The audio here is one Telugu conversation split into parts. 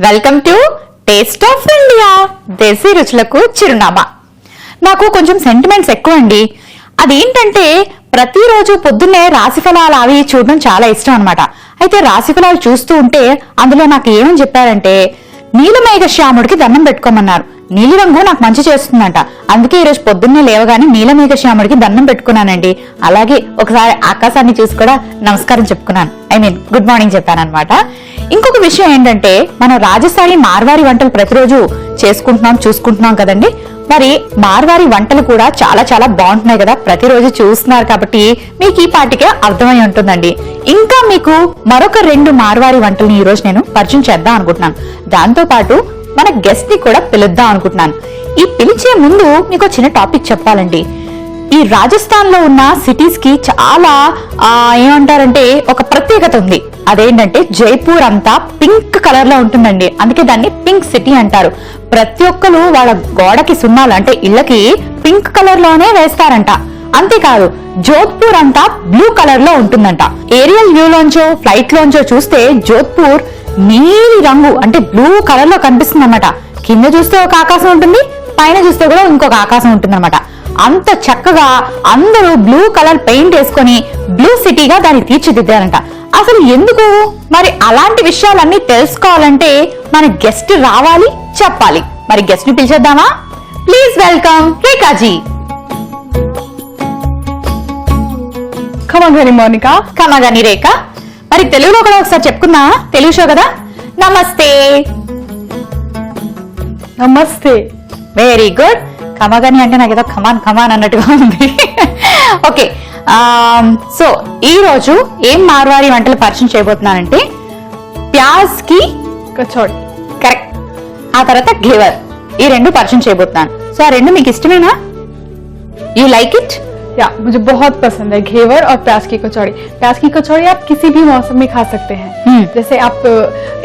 Welcome to taste of India, desi రుచులకు చిరునామా. నాకు కొంచెం సెంటిమెంట్స్ ఎక్కువ అండి. అదేంటంటే ప్రతిరోజు పొద్దున్నే రాశిఫలాలు అవి చూడడం చాలా ఇష్టం అనమాట. అయితే రాశిఫలాలు చూస్తూ ఉంటే అందులో నాకు ఏమని చెప్పారంటే నీలమేఘ శ్యాముడికి దండం పెట్టుకోమన్నారు. నీలిరంగు నాకు మంచి చేస్తుందంట. అందుకే ఈరోజు పొద్దున్నే లేవగానే నీలమేఘ శ్యాముడికి దండం పెట్టుకున్నానండి. అలాగే ఒకసారి ఆకాశాన్ని చూసి కూడా నమస్కారం చెప్పుకున్నాను. గుడ్ మార్నింగ్ చెప్పాను అనమాట. ఇంకొక విషయం ఏంటంటే మనం రాజస్థానీ మార్వారి వంటలు ప్రతిరోజు చూసుకుంటున్నాం కదండి. మరి మార్వారి వంటలు కూడా చాలా చాలా బాగుంటున్నాయి కదా, ప్రతిరోజు చూస్తున్నారు కాబట్టి మీకు ఈ పాటికే అర్థమై ఉంటుందండి. ఇంకా మీకు మరొక 2 మార్వారి వంటలను ఈ రోజు నేను పరిచయం చేద్దాం అనుకుంటున్నాను. దాంతో పాటు మన గెస్ట్ ని కూడా పిలుద్దాం అనుకుంటున్నాను. ఈ పిలిచే ముందు మీకు చిన్న టాపిక్ చెప్పాలండి. ఈ రాజస్థాన్ లో ఉన్న సిటీస్ కి చాలా ఏమంటారంటే ఒక ప్రత్యేకత ఉంది. అదేంటంటే జైపూర్ అంతా పింక్ కలర్ లో ఉంటుందండి. అందుకే దాన్ని పింక్ సిటీ అంటారు. ప్రతి ఒక్కరు వాళ్ళ గోడకి సున్నాలు అంటే ఇళ్లకి పింక్ కలర్ లోనే వేస్తారంట. అంతేకాదు జోధ్పూర్ అంతా బ్లూ కలర్ లో ఉంటుందంట. ఏరియల్ వ్యూ లోంచో ఫ్లైట్ లోంచో చూస్తే జోధ్పూర్ నీలి రంగు అంటే బ్లూ కలర్ లో కనిపిస్తుంది అన్నమాట. కింద చూస్తే ఒక ఆకాశం ఉంటుంది, పైన చూస్తే కూడా ఇంకొక ఆకాశం ఉంటుంది అనమాట. అంత చక్కగా అందరూ బ్లూ కలర్ పెయింట్ వేసుకొని బ్లూ సిటీగా దాన్ని తీర్చిదిద్దారంట. అసలు ఎందుకు మరి అలాంటి విషయాలన్నీ తెలుసుకోవాలంటే మన గెస్ట్ రావాలి, చెప్పాలి. మరి గెస్ట్ ని పిలిచేద్దామా? Please welcome రేఖాజీ. ఖమాగాని మోనికా. ఖమాగాని రేఖ. మరి తెలుగులో కూడా ఒకసారి చెప్పుకుందా, తెలుగు షో కదా. నమస్తే. నమస్తే. Very good. ఖమాగాని అంటే నాకు ఏదో ఖమాన్ అన్నట్టుగా ఉంది. ఓకే, సో ఈ రోజు ఏం మార్వారి వంటలు పరిచయం చేయబోతున్నానంటే ప్యాజ్ కి కచోడి. కరెక్ట్. ఆ తర్వాత घेवर, ఈ 2 పరిచయం చేయబోతున్నాను. సో ఆ 2 మీకు ఇష్టమేనా? You like it? या मुझे बहुत पसंद है घेवर और प्याज की कचौड़ी. प्याज की कचौड़ी आप किसी भी मौसम में खा सकते हैं. जैसे आप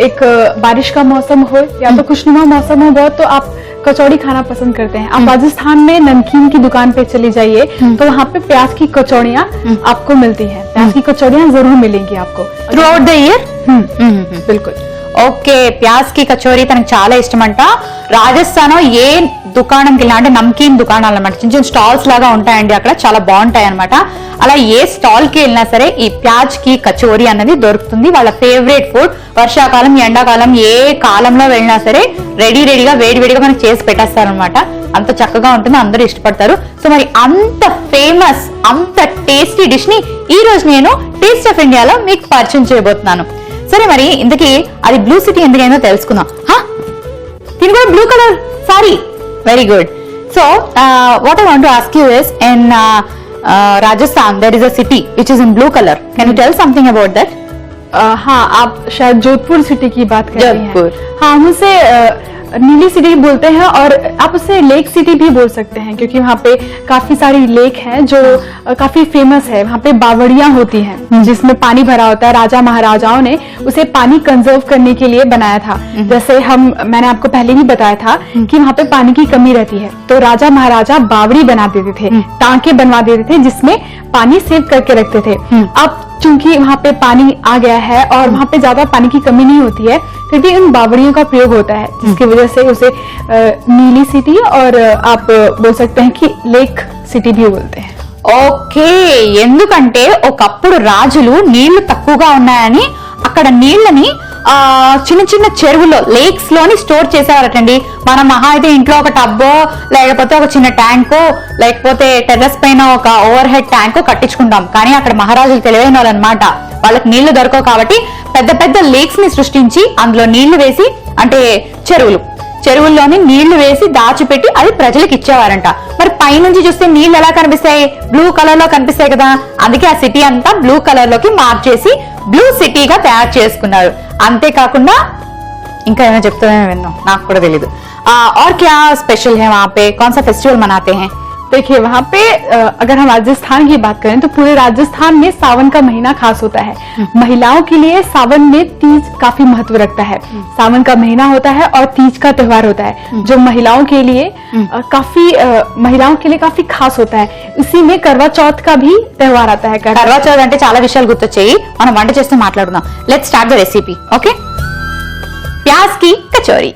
एक बारिश का मौसम हो या तो खुशनुमा मौसम हो बहुत, तो आप कचौड़ी खाना पसंद करते हैं. आप राजस्थान में नमकीन की दुकान पे चली जाइए तो वहाँ पे प्याज की कचौड़ियाँ आपको मिलती हैं. प्याज की कचौड़ियाँ जरूर मिलेंगी आपको थ्रू आउट द ईयर. बिल्कुल. ఓకే, ప్యాజ్ కి కచోరీ తనకు చాలా ఇష్టం అంట. రాజస్థాన్ ఏ దుకాణంకి వెళ్ళినా అంటే నమ్కీన్ దుకాణాలు అనమాట, చిన్న చిన్న స్టాల్స్ లాగా ఉంటాయండి, అక్కడ చాలా బాగుంటాయి అనమాట. అలా ఏ స్టాల్ కి వెళ్ళినా సరే ఈ ప్యాజ్ కి కచోరీ అన్నది దొరుకుతుంది. వాళ్ళ ఫేవరెట్ ఫుడ్. వర్షాకాలం ఎండాకాలం ఏ కాలంలో వెళ్ళినా సరే రెడీగా వేడివేడిగా మనకి చేసి పెట్టేస్తారనమాట. అంత చక్కగా ఉంటుంది, అందరూ ఇష్టపడతారు. సో మరి అంత ఫేమస్ అంత టేస్టీ డిష్ ని ఈ రోజు నేను టేస్ట్ ఆఫ్ ఇండియాలో మీకు పరిచయం చేయబోతున్నాను. సరే, మరి ఇంతకీ అది బ్లూ సిటీ ఎందుకైందో తెలుసుకుందాం. దీని కూడా blue colour sorry. Very good. So what I want to ask you is in Rajasthan there is a city which is in blue color. Can you tell something about that? हाँ, आप शायद जोधपुर सिटी की बात कर रही हैं. हाँ, हम उसे नीली सिटी बोलते हैं और आप उसे लेक सिटी भी बोल सकते हैं क्योंकि वहाँ पे काफी सारी लेक हैं जो काफी फेमस है. वहाँ पे बावड़ियाँ होती हैं जिसमें पानी भरा होता है. राजा महाराजाओं ने उसे पानी कंजर्व करने के लिए बनाया था. जैसे मैंने आपको पहले ही बताया था कि वहाँ पे पानी की कमी रहती है तो राजा महाराजा बावड़ी बना देते थे, टांके बनवा देते थे जिसमें पानी सेव करके रखते थे. अब चूंकि वहाँ पे पानी आ गया है और वहाँ पे ज्यादा पानी की कमी नहीं होती है, फिर भी उन बावड़ियों का प्रयोग होता है जिसकी वजह से उसे नीली सिटी और आप बोल सकते हैं कि लेक सिटी भी बोलते हैं. ఓకే, ఎందుకంటే ఒకప్పుడు రాజులు నీళ్లు తక్కువగా ఉన్నాయని అక్కడ నీళ్లని చిన్న చిన్న చెరువులో లేక్స్ లోని స్టోర్ చేసేవారటండి. మనం మహా అయితే ఇంట్లో ఒక టబ్బో లేకపోతే ఒక చిన్న ట్యాంకో లేకపోతే టెర్రస్ పైన ఒక ఓవర్ హెడ్ ట్యాంకో కట్టించుకుంటాం. కానీ అక్కడ మహారాజులు తెలివైన వాళ్ళు అనమాట. వాళ్ళకి నీళ్లు దొరకవు కాబట్టి పెద్ద పెద్ద లేక్స్ ని సృష్టించి అందులో నీళ్లు వేసి అంటే చెరువుల్లోని నీళ్లు వేసి దాచిపెట్టి అది ప్రజలకు ఇచ్చేవారంట. మరి పైనుంచి చూస్తే నీళ్లు ఎలా కనిపిస్తాయి? బ్లూ కలర్ లో కనిపిస్తాయి కదా. అందుకే ఆ సిటీ అంతా బ్లూ కలర్ లోకి మార్చేసి బ్లూ సిటీగా తయారు చేసుకున్నారు. అంతేకాకుండా ఇంకా ఏమైనా చెప్తామేమో విన్నాం, నాకు కూడా తెలీదు. और क्या स्पेशल है वहाँ पे, कौन सा फेस्टिवल मनाते हैं? देखिए वहाँ पे अगर हम राजस्थान की बात करें तो पूरे राजस्थान में सावन का महीना खास होता है. महिलाओं के लिए सावन में तीज काफी महत्व रखता है. सावन का महीना होता है और तीज का त्योहार होता है जो महिलाओं के लिए काफी खास होता है. इसी में करवा चौथ का भी त्योहार आता है. करवा चौथ అంటే చాలా విషయాలు గుర్తొచ్చాయి. మనం వంట చేస్తూ మాట్లాడుకుందాం. Let's start the recipe. Okay, ప్యాజ్ కి కచోరీ.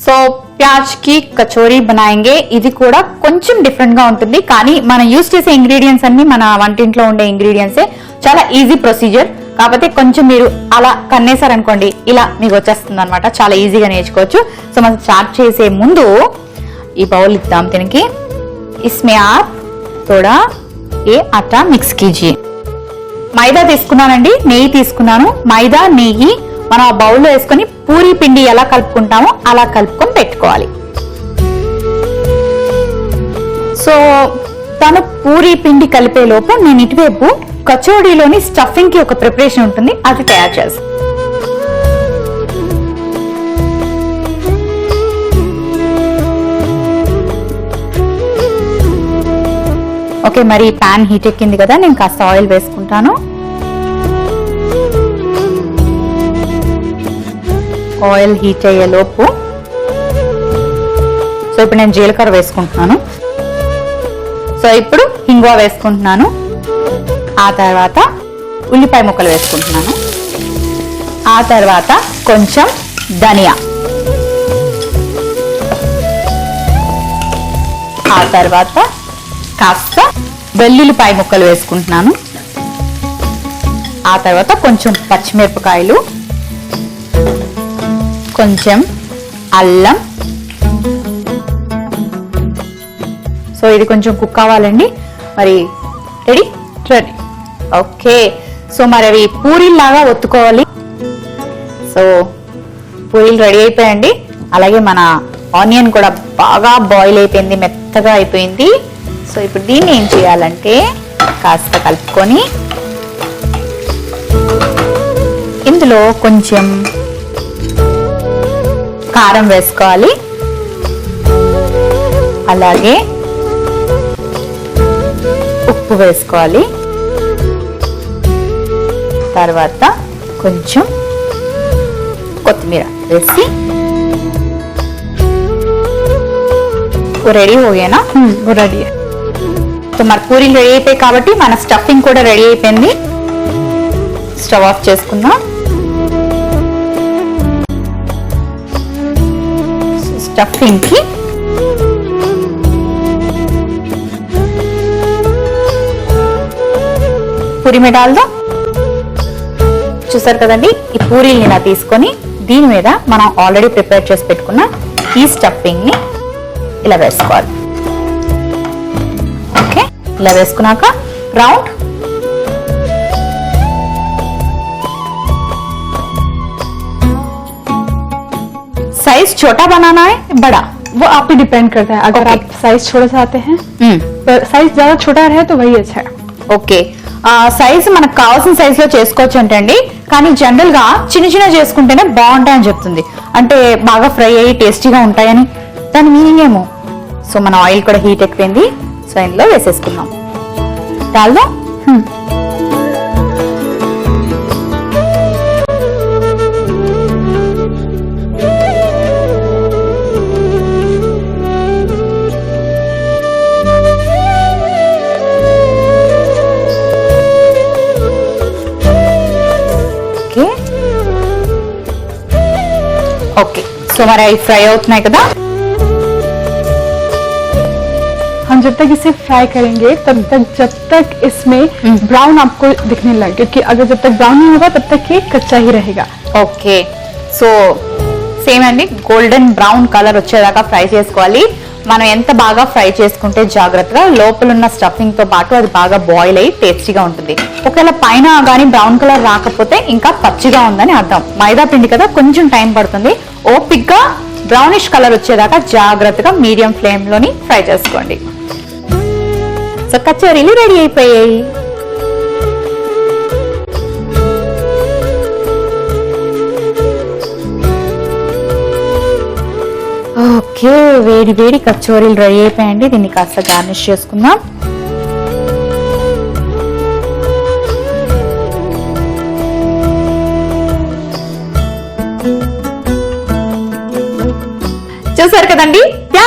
సో ప్యాజ్ కి కచోరీ బనాయింగే. ఇది కూడా కొంచెం డిఫరెంట్ గా ఉంటుంది, కానీ మనం యూజ్ చేసే ఇంగ్రీడియంట్స్ అన్ని మన వంటింట్లో ఉండే ఇంగ్రీడియంట్సే. చాలా ఈజీ ప్రొసీజర్. కాకపోతే కొంచెం మీరు అలా కన్నేసారనుకోండి, ఇలా మీకు వచ్చేస్తుంది అనమాట. చాలా ఈజీగా నేర్చుకోవచ్చు. సో మనం స్టార్ట్ చేసే ముందు ఈ బౌల్ ఇద్దాం దీనికి. ఇస్మే ఆప్ తోడా ఏ ఆటా మిక్స్ కీజియే. మైదా తీసుకున్నానండి, నెయ్యి తీసుకున్నాను. మైదా నెయ్యి మనం ఆ బౌల్లో వేసుకొని పూరీ పిండి ఎలా కలుపుకుంటామో అలా కలుపుకొని పెట్టుకోవాలి. సో తను పూరీ పిండి కలిపే లోపు నేను ఇటువైపు కచోడీలోని స్టఫింగ్ కి ఒక ప్రిపరేషన్ ఉంటుంది, అది తయారు చేస్తాను. ఓకే, మరి ప్యాన్ హీట్ ఎక్కింది కదా, నేను కాస్త ఆయిల్ వేసుకుంటాను. ఆయిల్ హీట్ అయ్యే లోపు సో ఇప్పుడు నేను జీలకర్ర వేసుకుంటున్నాను. సో ఇప్పుడు హింగువా వేసుకుంటున్నాను. ఆ తర్వాత ఉల్లిపాయ ముక్కలు వేసుకుంటున్నాను. ఆ తర్వాత కొంచెం ధనియా, ఆ తర్వాత కాస్త వెల్లుల్లిపాయ ముక్కలు వేసుకుంటున్నాను. ఆ తర్వాత కొంచెం పచ్చిమిరపకాయలు, కొంచెం అల్లం. సో ఇది కొంచెం కుక్ అవ్వాలండి. మరి రెడీ రెడీ ఓకే. సో మరి అవి పూరీలాగా ఒత్తుకోవాలి. సో పూరీలు రెడీ అయిపోయాయండి. అలాగే మన ఆనియన్ కూడా బాగా బాయిల్ అయిపోయింది, మెత్తగా అయిపోయింది. సో ఇప్పుడు దీన్ని ఏం చేయాలంటే కాస్త కలుపుకొని ఇందులో కొంచెం కారం వేసుకోవాలి. అలాగే ఉప్పు వేసుకోవాలి. తర్వాత కొంచెం కొత్తిమీర వేసి రెడీ హోయేనా? రెడీ. సో మన పూరీలు రెడీ అయిపోయాయి కాబట్టి మన స్టఫింగ్ కూడా రెడీ అయిపోయింది. స్టవ్ ఆఫ్ చేసుకుందాం. స్టఫింగ్ కి పూరి మీద డాల్దా. చూసారు కదండి, ఈ పూరీల్ని ఇలా తీసుకొని దీని మీద మనం ఆల్రెడీ ప్రిపేర్ చేసి పెట్టుకున్న ఈ స్టఫింగ్ ని ఇలా వేసుకోవాలి. ఓకే, ఇలా వేసుకున్నాక రౌండ్ साइज छोटा बनाना है बड़ा, वो आप पे डिपेंड करता है. अगर आप साइज छोटा चाहते हैं तो साइज ज्यादा छोटा रहे तो वही अच्छा है. ఓకే, సైజ్ మనకు కావాల్సిన సైజ్ లో చేసుకోవచ్చు అంటండి. కానీ జనరల్ గా చిన్న చిన్న చేసుకుంటేనే బాగుంటాయని చెప్తుంది. అంటే బాగా ఫ్రై అయ్యి టేస్టీగా ఉంటాయని దాని మీనింగ్ ఏమో. సో మన ఆయిల్ కూడా హీట్ ఎక్కువైంది. సో ఇందులో వేసేసుకుందాం. డాల్దా. ఓకే, సో మరి అవి ఫ్రై అవుతున్నాయి కదా. हम जब तक इसे फ्राई करेंगे तब तक जब तक इसमें ब्राउन आपको दिखने लगे, क्योंकि अगर जब तक ब्राउन नहीं होगा तब तक ये कच्चा ही रहेगा. ఓకే, సో సేమ్ అండి, గోల్డెన్ బ్రౌన్ కలర్ వచ్చేదాకా ఫ్రై చేసుకోవాలి. మనం ఎంత బాగా ఫ్రై చేసుకుంటే జాగ్రత్తగా లోపల ఉన్న స్టఫింగ్ తో పాటు అది బాగా బాయిల్ అయ్యి టేస్టీగా ఉంటుంది. ఒకవేళ పైన కానీ బ్రౌన్ కలర్ రాకపోతే ఇంకా పచ్చిగా ఉందని అర్థం. మైదా పిండి కదా, కొంచెం టైం పడుతుంది. ఓపిక్గా బ్రౌనిష్ కలర్ వచ్చేదాకా జాగ్రత్తగా మీడియం ఫ్లేమ్ లోని ఫ్రై చేసుకోండి. సో కచోరీలు రెడీ అయిపోయాయి. ఓకే, వేడి వేడి కచోరీలు రెడీ అయిపోయాయండి. దీన్ని కాస్త గార్నిష్ చేసుకుందాం. చూసారు కదండి,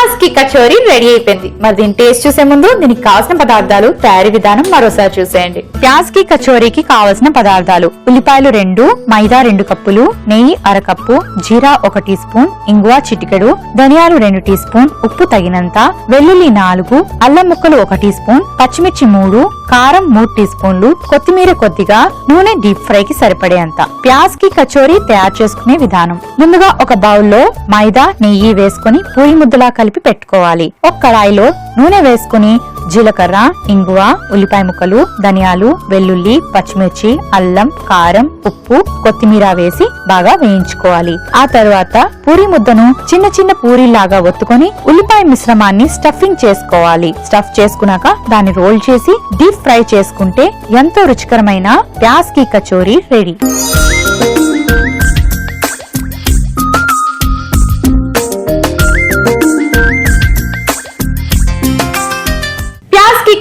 ప్యాజ్ కి కచోరీ రెడీ అయిపోయింది. మరి దీని టేస్ట్ చూసే ముందు దీనికి కావాల్సిన పదార్థాలు, తయారీ విధానం మరోసారి చూసేయండి. ప్యాజ్ కి కచోరీకి కావలసిన పదార్థాలు: ఉల్లిపాయలు 2, మైదా 2 కప్పులు, నెయ్యి 1/2 కప్పు, జీరా 1 టీ స్పూన్, ఇంగువ చిటికెడు, ధనియాలు 2 టీ స్పూన్, ఉప్పు తగినంత, వెల్లుల్లి 4, అల్లం ముక్కలు 1 టీ స్పూన్, పచ్చిమిర్చి 3, కారం 3 టీ స్పూన్లు, కొత్తిమీర కొద్దిగా, నూనె డీప్ ఫ్రై కి సరిపడేంత. ప్యాజ్ కి కచోరీ తయారు చేసుకునే విధానం: ముందుగా ఒక బౌల్లో మైదా నెయ్యి వేసుకుని పూరి ముద్దలా కలిపి పెట్టుకోవాలి. ఒక కడాయిలో నూనె వేసుకుని జీలకర్ర, ఇంగువ, ఉల్లిపాయ ముక్కలు, ధనియాలు, వెల్లుల్లి, పచ్చిమిర్చి, అల్లం, కారం, ఉప్పు, కొత్తిమీర వేసి బాగా వేయించుకోవాలి. ఆ తర్వాత పూరి ముద్దను చిన్న చిన్న పూరీలాగా ఒత్తుకొని ఉల్లిపాయ మిశ్రమాన్ని స్టఫింగ్ చేసుకోవాలి. స్టఫ్ చేసుకున్నాక దాన్ని రోల్ చేసి డీప్ ఫ్రై చేసుకుంటే ఎంతో రుచికరమైన ప్యాజ్ కి కచోరీ రెడీ.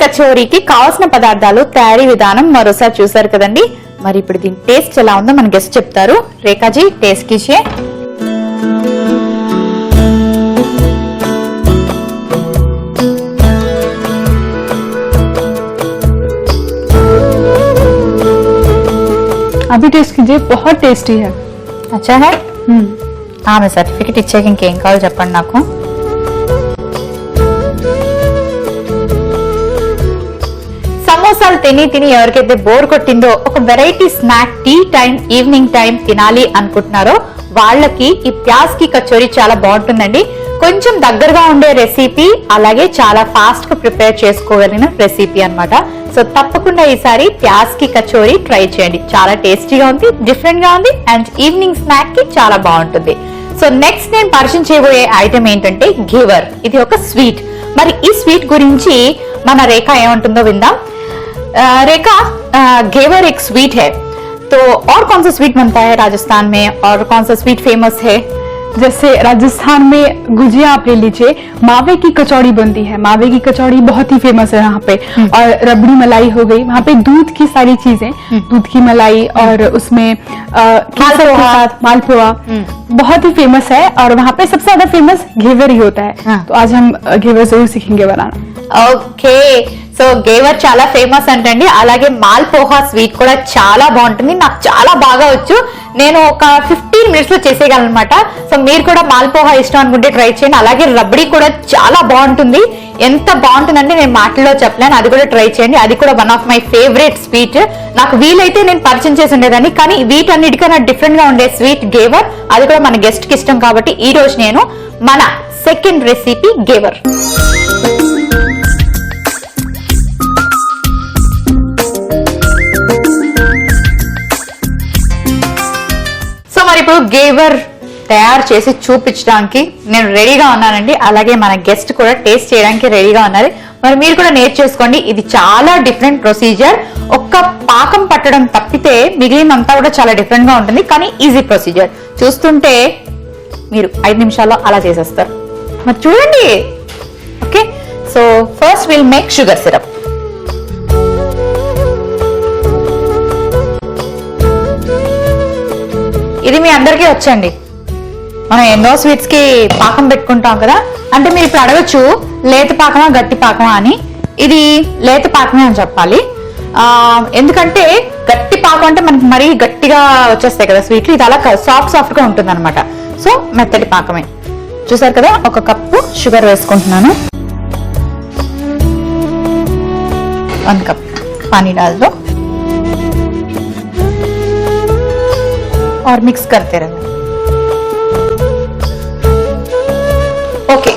కచోరీకి కావాల్సిన పదార్థాలు, తయారీ విధానం మరోసారి చూసారు కదండి. మరి ఇప్పుడు దీని టేస్ట్ ఎలా ఉందో మన గెస్ట్ చెప్తారు. రేఖాజీ టేస్ట్ कीजिए. अभी टेस्ट कीजिए, बहुत टेस्टी है. अच्छा है. मैं सर्टिफिकेट ఇచ్చాక ఇంకేం కావాలో చెప్పండి నాకు. సమోసాలు తిని ఎవరికైతే బోర్ కొట్టిందో, ఒక variety snack tea time, evening time తినాలి అనుకుంటున్నారో వాళ్ళకి ఈ ప్యాజ్ కి కచోరీ చాలా బాగుంటుందండి. కొంచెం దగ్గరగా ఉండే రెసిపీ, అలాగే చాలా ఫాస్ట్ గా ప్రిపేర్ చేసుకోగలిగిన రెసిపీ అన్నమాట. సో తప్పకుండా ఈసారి ప్యాజ్ కి కచోరీ ట్రై చేయండి. చాలా టేస్టీగా ఉంది, డిఫరెంట్ గా ఉంది, అండ్ ఈవినింగ్ స్నాక్ కి చాలా బాగుంటుంది. సో నెక్స్ట్ నేను పరిచయం చేయబోయే ఐటమ్ ఏంటంటే ఘీవర్. ఇది ఒక స్వీట్. మరి ఈ స్వీట్ గురించి మన రేఖ ఏమంటుందో విందాం. रेखा, घेवर एक स्वीट है, तो और कौन सा स्वीट बनता है राजस्थान में, और कौन सा स्वीट फेमस है? जैसे राजस्थान में गुजिया आप ले लीजिए, मावे की कचौड़ी बनती है. मावे की कचौड़ी बहुत ही फेमस है यहाँ पे. और रबड़ी मलाई हो गई, वहाँ पे दूध की सारी चीजें, दूध की मलाई और उसमें मालपुआ बहुत ही फेमस है. और वहाँ पे सबसे ज्यादा फेमस घेवर ही होता है. तो आज हम घेवर जरूर सीखेंगे बनाना. ఓకే, సో గేవర్ చాలా ఫేమస్ అంటండి. అలాగే మాల్పోహా స్వీట్ కూడా చాలా బాగుంటుంది. నాకు చాలా బాగా వచ్చు. నేను ఒక 15 మినిట్స్ లో చేసేయగలను అనమాట. సో మీరు కూడా మాల్పోహా ఇష్టం అనుకుంటే ట్రై చేయండి. అలాగే రబడీ కూడా చాలా బాగుంటుంది. ఎంత బాగుంటుందంటే నేను మాటల్లో చెప్పలేను. అది కూడా ట్రై చేయండి. అది కూడా one of my favourite sweet. నాకు వీలైతే నేను పరిచయం చేసి ఉండేదాన్ని, కానీ వీటన్నిటికన్నా డిఫరెంట్ గా ఉండే స్వీట్ గేవర్. అది కూడా మన గెస్ట్ కి ఇష్టం కాబట్టి ఈ రోజు నేను మన సెకండ్ రెసిపీ గేవర్. మరి ఇప్పుడు గేవర్ తయారు చేసి చూపించడానికి నేను రెడీగా ఉన్నానండి. అలాగే మన గెస్ట్ కూడా టేస్ట్ చేయడానికి రెడీగా ఉన్నారు. మరి మీరు కూడా నేర్చేసుకోండి. ఇది చాలా డిఫరెంట్ ప్రొసీజర్. ఒక్క పాకం పట్టడం తప్పితే మిగిలినంతా కూడా చాలా డిఫరెంట్ గా ఉంటుంది, కానీ ఈజీ ప్రొసీజర్. చూస్తుంటే మీరు 5 నిమిషాల్లో అలా చేసేస్తారు. మరి చూడండి. Okay, so first will make sugar syrup. ఇది మీ అందరికీ వచ్చండి. మనం ఎన్నో స్వీట్స్ కి పాకం పెట్టుకుంటాం కదా. అంటే మీరు ఇప్పుడు అడగచ్చు, లేత పాకమా గట్టి పాకమా అని. ఇది లేత పాకమే అని చెప్పాలి. ఎందుకంటే గట్టి పాకం అంటే మనకి మరీ గట్టిగా వచ్చేస్తాయి కదా స్వీట్లు. ఇది అలా సాఫ్ట్ గా ఉంటుంది అనమాట. సో మెత్తటి పాకమే. చూసారు కదా, 1 కప్పు షుగర్ వేసుకుంటున్నాను. 1 కప్ పానీ डाल दो और मिक्स करते रहना. ఓకే,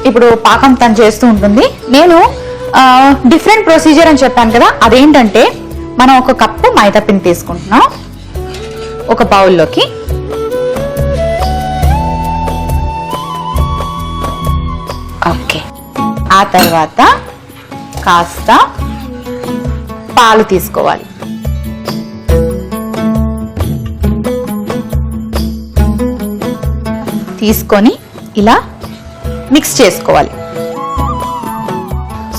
ఇప్పుడు పాకం తను చేస్తూ ఉంటుంది. నేను డిఫరెంట్ ప్రొసీజర్ అని చెప్పాను కదా. అదేంటంటే మనం 1 కప్పు మైదా పిండి తీసుకుంటున్నాం ఒక బౌల్లోకి. ఓకే, ఆ తర్వాత కాస్త పాలు తీసుకోవాలి. తీసుకొని ఇలా మిక్స్ చేసుకోవాలి.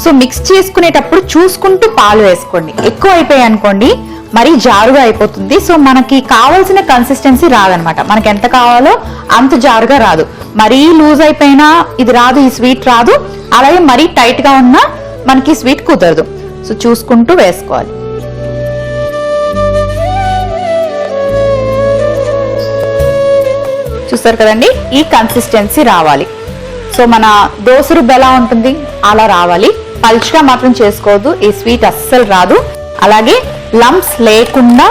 సో మిక్స్ చేసుకునేటప్పుడు చూసుకుంటూ పాలు వేసుకోండి. ఎక్కువ అయిపోయాయి అనుకోండి మరీ జారుగా అయిపోతుంది. సో మనకి కావాల్సిన కన్సిస్టెన్సీ రాదనమాట. మనకి ఎంత కావాలో అంత జారుగా రాదు. మరీ లూజ్ అయిపోయినా ఇది రాదు, ఈ స్వీట్ రాదు. అలాగే మరీ టైట్ గా ఉన్నా మనకి స్వీట్ కుదరదు. సో చూసుకుంటూ వేసుకోవాలి. చూస్తారు కదండి, ఈ కన్సిస్టెన్సీ రావాలి. సో మన దోస రుబ్బు ఎలా ఉంటుంది అలా రావాలి. పల్చగా మాత్రం చేసుకోవద్దు, ఈ స్వీట్ అస్సలు రాదు. అలాగే లంప్స్ లేకుండా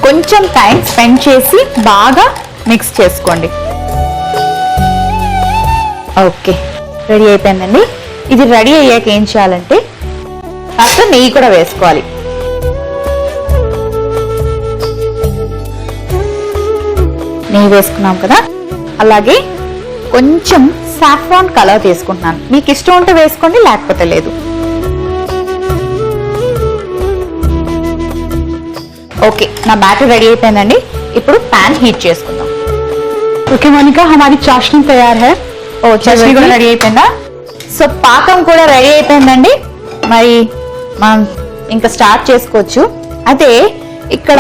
కొంచెం టైం స్పెండ్ చేసి బాగా మిక్స్ చేసుకోండి. ఓకే, రెడీ అయిపోయిందండి. ఇది రెడీ అయ్యాక ఏం చేయాలంటే కాస్త నెయ్యి కూడా వేసుకోవాలి. నెయ్యి వేసుకున్నాం కదా, అలాగే కొంచెం సాఫ్రాన్ కలర్ తీసుకుంటున్నాను. మీకు ఇష్టం ఉంటే వేసుకోండి, లేకపోతే లేదు. ఓకే, నా బ్యాటర్ రెడీ అయిపోయిందండి. ఇప్పుడు ప్యాన్ హీట్ చేసుకుందాం. ओके मोनिका, हमारी चाशनी तैयार है. ఓ, చట్నీ కూడా రెడీ అయిపోయిందా? సో పాకం కూడా రెడీ అయిపోయిందండి. మరి మనం ఇంకా స్టార్ట్ చేసుకోవచ్చు. అయితే ఇక్కడ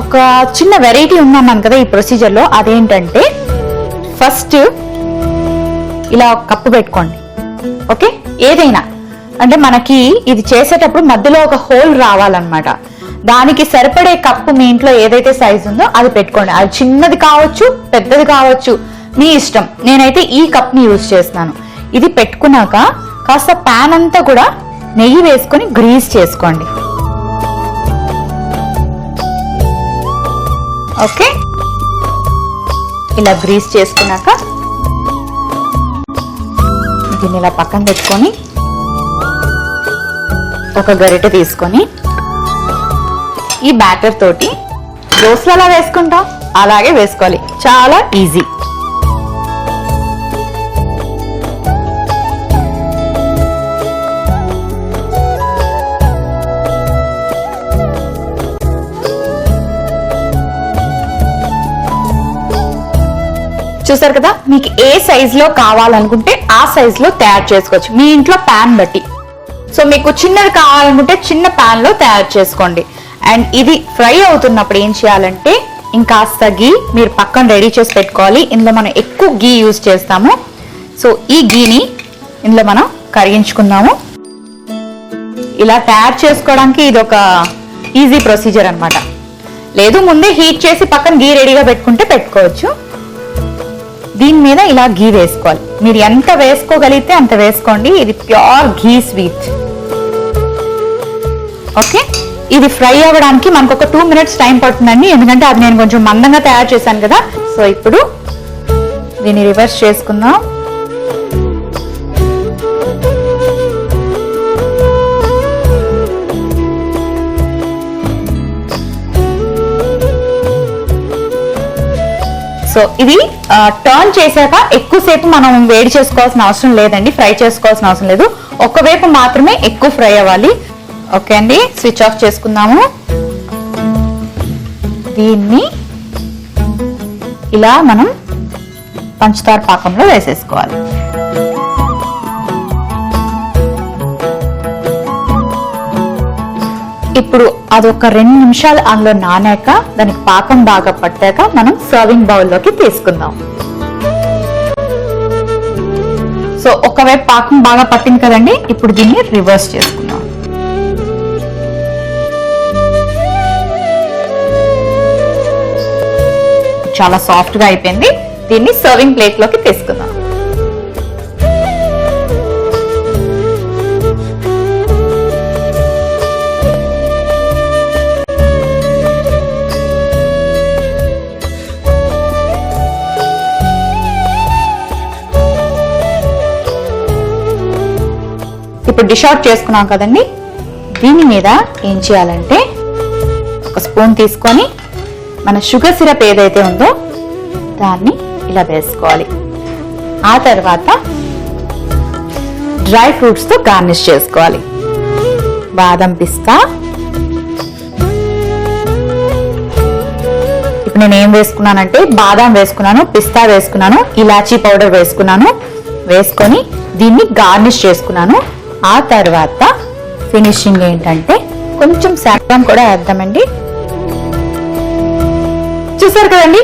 ఒక చిన్న వెరైటీ ఉందన్నాను కదా ఈ ప్రొసీజర్ లో. అదేంటంటే ఫస్ట్ ఇలా ఒక కప్పు పెట్టుకోండి. ఓకే, ఏదైనా అంటే మనకి ఇది చేసేటప్పుడు మధ్యలో ఒక హోల్ రావాలన్నమాట. దానికి సరిపడే కప్పు మీ ఇంట్లో ఏదైతే సైజు ఉందో అది పెట్టుకోండి. అది చిన్నది కావచ్చు, పెద్దది కావచ్చు, మీ ఇష్టం. నేనైతే ఈ కప్ ని యూజ్ చేస్తున్నాను. ఇది పెట్టుకున్నాక కాస్త ప్యాన్ అంతా కూడా నెయ్యి వేసుకొని గ్రీస్ చేసుకోండి. ఓకే, ఇలా గ్రీస్ చేసుకున్నాక దీన్ని ఇలా పక్కన పెట్టుకొని ఒక గరిటె తీసుకొని ఈ బ్యాటర్ తోటి దోసలు అలా వేసుకుంటాం అలాగే వేసుకోవాలి. చాలా ఈజీ. చూసారు కదా, మీకు ఏ సైజ్ లో కావాలనుకుంటే ఆ సైజ్ లో తయారు చేసుకోవచ్చు, మీ ఇంట్లో ప్యాన్ బట్టి. సో మీకు చిన్నది కావాలనుకుంటే చిన్న ప్యాన్ లో తయారు చేసుకోండి. అండ్ ఇది ఫ్రై అవుతున్నప్పుడు ఏం చేయాలంటే ఇంకాస్త గీ మీరు పక్కన రెడీ చేసి పెట్టుకోవాలి. ఇందులో మనం ఎక్కువ గీ యూజ్ చేస్తాము. సో ఈ గీని ఇందులో మనం కరిగించుకుందాము. ఇలా తయారు చేసుకోవడానికి ఇది ఒక ఈజీ ప్రొసీజర్ అన్నమాట. లేదు ముందే హీట్ చేసి పక్కన గీ రెడీగా పెట్టుకుంటే పెట్టుకోవచ్చు. దీని మీద ఇలా గీ వేసుకోవాలి. మీరు ఎంత వేసుకోగలిగితే అంత వేసుకోండి. ఇది ప్యూర్ ఘీ స్వీట్. ఓకే, ఇది ఫ్రై అవ్వడానికి మనకు ఒక 2 minutes టైం పడుతుందండి. ఎందుకంటే అది నేను కొంచెం మందంగా తయారు చేశాను కదా. సో ఇప్పుడు దీన్ని రివర్స్ చేసుకుందాం. సో ఇది టర్న్ చేశాక ఎక్కువసేపు మనం వేడి చేసుకోవాల్సిన అవసరం లేదండి, ఫ్రై చేసుకోవాల్సిన అవసరం లేదు. ఒకవైపు మాత్రమే ఎక్కువ ఫ్రై అవ్వాలి. ఓకే అండి, స్విచ్ ఆఫ్ చేసుకుందాము. దీన్ని ఇలా మనం పంచదార పాకంలో వేసేసుకోవాలి. ఇప్పుడు అదొక 2 నిమిషాలు అందులో నానాక దానికి పాకం బాగా పట్టాక మనం సర్వింగ్ బౌల్లోకి తీసుకుందాం. సో ఒకవైపు పాకం బాగా పట్టింది కదండి, ఇప్పుడు దీన్ని రివర్స్ చేసుకుందాం. చాలా సాఫ్ట్ గా అయిపోయింది. దీన్ని సర్వింగ్ ప్లేట్ లోకి తీసుకుందాం. ఇప్పుడు డిష్ అవుట్ చేసుకున్నాం కదండి. దీని మీద ఏం చేయాలంటే ఒక స్పూన్ తీసుకొని మన షుగర్ సిరప్ ఏదైతే ఉందో దాన్ని ఇలా వేసుకోవాలి. ఆ తర్వాత డ్రై ఫ్రూట్స్ తో గార్నిష్ చేసుకోవాలి. బాదం, పిస్తా. ఇప్పుడు నేను ఏం వేసుకున్నానంటే బాదం వేసుకున్నాను, పిస్తా వేసుకున్నాను, ఇలాచీ పౌడర్ వేసుకున్నాను. వేసుకొని దీన్ని గార్నిష్ చేసుకున్నాను. ఆ తర్వాత ఫినిషింగ్ ఏంటంటే కొంచెం సాఫ్రాన్ కూడా వేద్దామండి. చూసారు కదండి,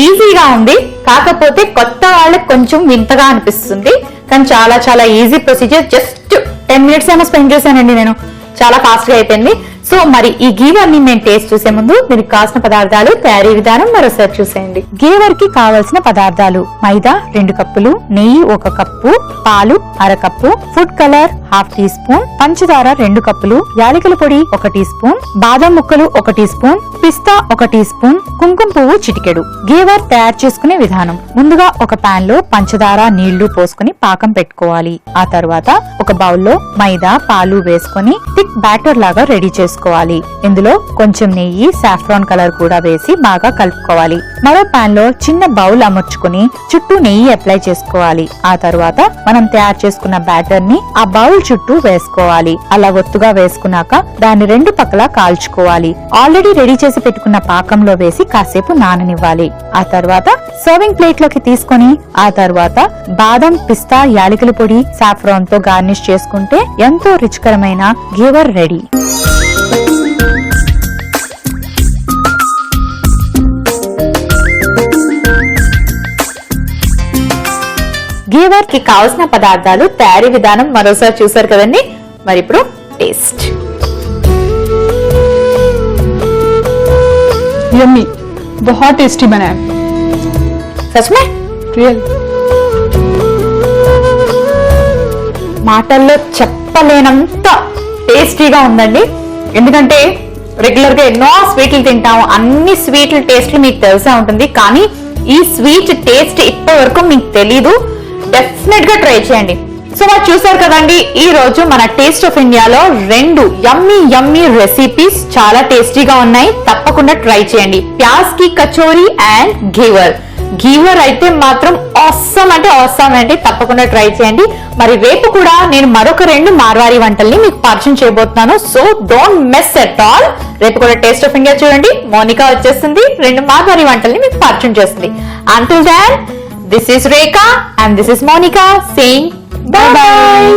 ఈజీగా ఉంది. కాకపోతే కొత్త వాళ్ళకి కొంచెం వింతగా అనిపిస్తుంది, కానీ చాలా చాలా ఈజీ ప్రొసీజర్. జస్ట్ 10 minutes ఏమో స్పెండ్ చేశానండి నేను, చాలా ఫాస్ట్ గా అయిపోయింది. సో మరి ఈ గీవర్ ని మేము టేస్ట్ చూసే ముందు దీనికి కావాల్సిన పదార్థాలు, తయారీ విధానం మరోసారి చూసేయండి. గీవర్ కి కావలసిన పదార్థాలు: మైదా 2 కప్పులు, నెయ్యి 1 కప్పు, పాలు 1/2 cup, food colour 1/2 teaspoon, పంచదార 2 కప్పులు, యాలకుల పొడి 1 టీ స్పూన్, బాదం ముక్కలు 1 టీ స్పూన్, పిస్తా 1 టీ స్పూన్, కుంకుమ పువ్వు చిటికెడు. గీవర్ తయారు చేసుకునే విధానం: ముందుగా ఒక పాన్ లో పంచదార నీళ్లు పోసుకుని పాకం పెట్టుకోవాలి. ఆ తర్వాత ఒక బౌల్లో మైదా పాలు వేసుకుని థిక్ బ్యాటర్ లాగా రెడీ చేసుకోవాలి. ఇందులో కొంచెం నెయ్యి, సాఫ్రాన్ కలర్ కూడా వేసి బాగా కలుపుకోవాలి. మరో పాన్ లో చిన్న బౌల్ అమర్చుకుని చుట్టూ నెయ్యి అప్లై చేసుకోవాలి. ఆ తర్వాత మనం తయారు చేసుకున్న బ్యాటర్ ని ఆ బౌల్ చుట్టూ వేసుకోవాలి. అలా ఒత్తుగా వేసుకున్నాక దాన్ని 2 పక్కలా కాల్చుకోవాలి. ఆల్రెడీ రెడీ చేసి పెట్టుకున్న పాకంలో వేసి కాసేపు నాననివ్వాలి. ఆ తర్వాత సర్వింగ్ ప్లేట్ లోకి తీసుకొని ఆ తర్వాత బాదం, పిస్తా, యాలకుల పొడి, సాఫ్రాన్ తో గార్నిష్ చేసుకుంటే ఎంతో రుచికరమైన గీవర్ రెడీ. గీవర్ కి కావాల్సిన పదార్థాలు, తయారీ విధానం మరోసారి చూసారు కదండి. మరి ఇప్పుడు టేస్ట్. यम्मी, बहुत टेस्टी बना है सच में, रियल. మాటల్లో చెప్పలేనంత టేస్టీగా ఉందండి. ఎందుకంటే రెగ్యులర్ గా ఎన్నో స్వీట్లు తింటాము, అన్ని స్వీట్ల టేస్ట్లు మీకు తెలిసే ఉంటుంది, కానీ ఈ స్వీట్ టేస్ట్ ఇప్పటి వరకు మీకు తెలీదు. డెఫినెట్ గా ట్రై చేయండి. సో మరి చూసారు కదండి, ఈ రోజు మన టేస్ట్ ఆఫ్ ఇండియాలో 2 యమ్మీ రెసిపీస్ చాలా టేస్టీగా ఉన్నాయి. తప్పకుండా ట్రై చేయండి. ప్యాజ్ కి కచోరీ అండ్ గీవర్. గీవర్ అయితే మాత్రం ఆసమ్ అంటే ఆసమ్ అండి. తప్పకుండా ట్రై చేయండి. మరి రేపు కూడా నేను మరొక 2 మార్వారీ వంటల్ని మీకు పరిచయం చేయబోతున్నాను. So don't miss at all. రేపు కూడా టేస్ట్ ఆఫ్ ఇండియా చూడండి. మోనికా వచ్చేస్తుంది, 2 మార్వారీ వంటల్ని మీకు పరిచయం చేస్తుంది. Until then, this is Rekha and this is Monica saying bye bye.